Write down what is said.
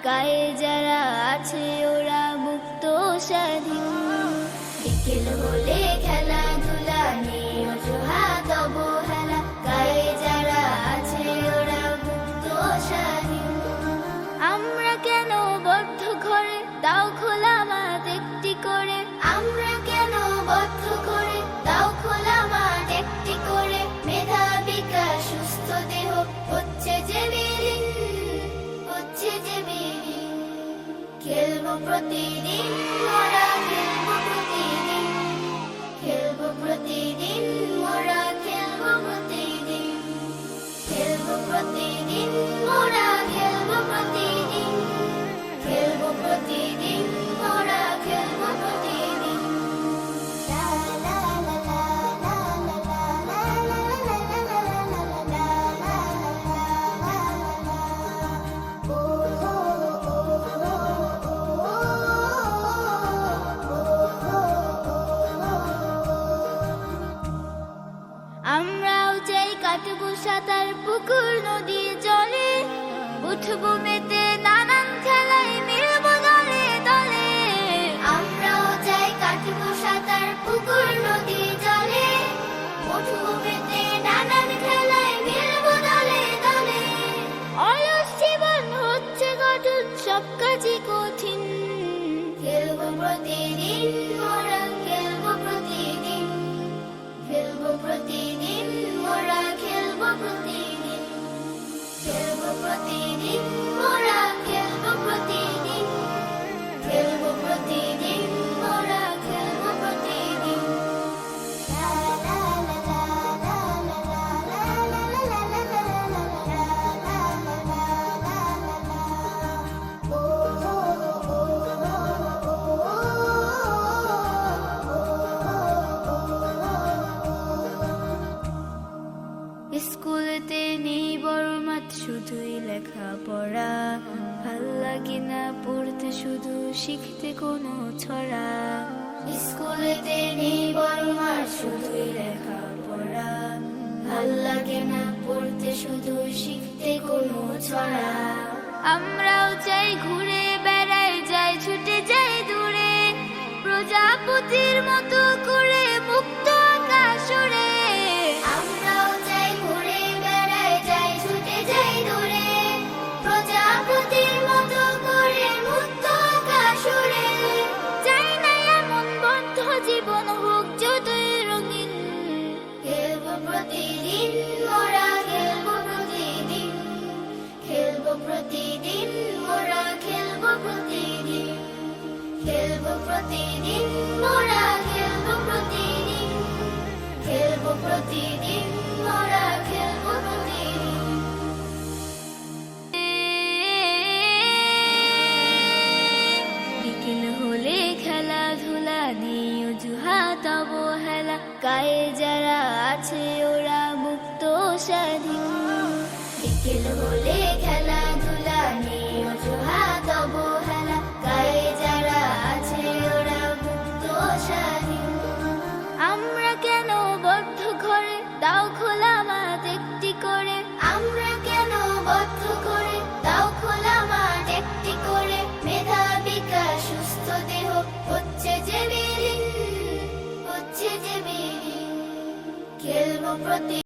গায়ে যারা আছে ওরা মুক্ত স্বাধীন। বিকেল হলে খেলাধুলা নেই অজুহাত অবহেলা, গায়ে যারা আছে ওরা মুক্ত স্বাধীন। আমরা কেন বদ্ধ ঘরে, দাও খোলা মাঠ একটি করে। আমরা কেন বদ্ধ ঘরে, দাও খোলা মাঠ একটি করে। মেধা বিকাশ সুস্থ দেহ হচ্ছে যে বিলীন, হচ্ছে যে বিলীন। খেলবো প্রতিদিন মোরা, খেলবো প্রতিদিন, খেলবো প্রতিদিন মোরা, খেলবো প্রতিদিন, খেলবো প্রতিদিন মোরা, খেলবো প্রতিদিন, খেলবো প্রতিদিন মোরা, খেলবো প্রতিদিন। লা লা লা লা লা লা লা লা লা লা লা লা লা। ও হো ও আমরাও চাই কাটবো সাঁতার পুকুর নদী জলে, উঠবো মেতে নানান খেলায় মিলবো দলে দলে। আমরাও চাই কাটবো সাঁতার পুকুর নদী জলে, উঠবো মেতে নানান খেলায় মিলবো দলে দলে। অলস জীবন হচ্ছে গঠন, সব কাজই কঠিন। খেলবো প্রতিদিন মোরা, খেলবো প্রতিদিন, খেলবো প্রতিদিন মোরা, খেলবো প্রতিদিন, খেলবো প্রতিদিন মোরা, খেলবো প্রতিদিন, খেলবো প্রতিদিন মোরা, খেলবো প্রতিদিন। লা লা লা লা লা লা লা লা লা লা লা লা লা। ও হো ও স্কুলেতে নেই বড় মাঠ, শুধুই লেখাপড়া। ভাল লাগে না পড়তে, শুধু শিখতে কোনো ছড়া। স্কুলেতে নেই বড় মাঠ, শুধুই লেখাপড়া। ভাল লাগে না পড়তে, শুধু শিখতে কোনো ছড়া। আমরাও চাই ঘুরে বেড়াই, যাই ছুটে যাই দূরে, প্রজাপতির মতো করে মুক্ত আকাশ উড়ে। আমরাও চাই ঘুরে বেড়াই, যাই ছুটে যাই দূরে, প্রজাপতির মতো করে মুক্ত আকাশ উড়ে। চাই না এমন বদ্ধ জীবন হোক যতই রঙিন। খেলবো প্রতিদিন মোরা, খেলবো প্রতিদিন, খেলবো প্রতিদিন মোরা, খেলবো প্রতিদিন, খেলবো প্রতিদিন মোরা, খেলবো প্রতিদিন, খেলবো প্রতিদিন মোরা, খেলবো প্রতিদিন। বিকেল হলে খেলাধুলা নেই অজুহাত অবহেলা, গায়ে যারা আছে ওরা মুক্ত স্বাধীন। বিকেল হলে খেলাধুলা নেই অজুহাত অবহেলা, গায়ে যারা আছে ওরা মুক্ত স্বাধীন। আমরা কেন বদ্ধ ঘরে, দাও খোলা মাঠ একটি করে। আমরা কেন বদ্ধ ঘরে, দাও খোলা মাঠ একটি করে। মেধা বিকাশ সুস্থ দেহ হচ্ছে যে বিলীন, হচ্ছে যে বিলীন। খেলবো প্রতি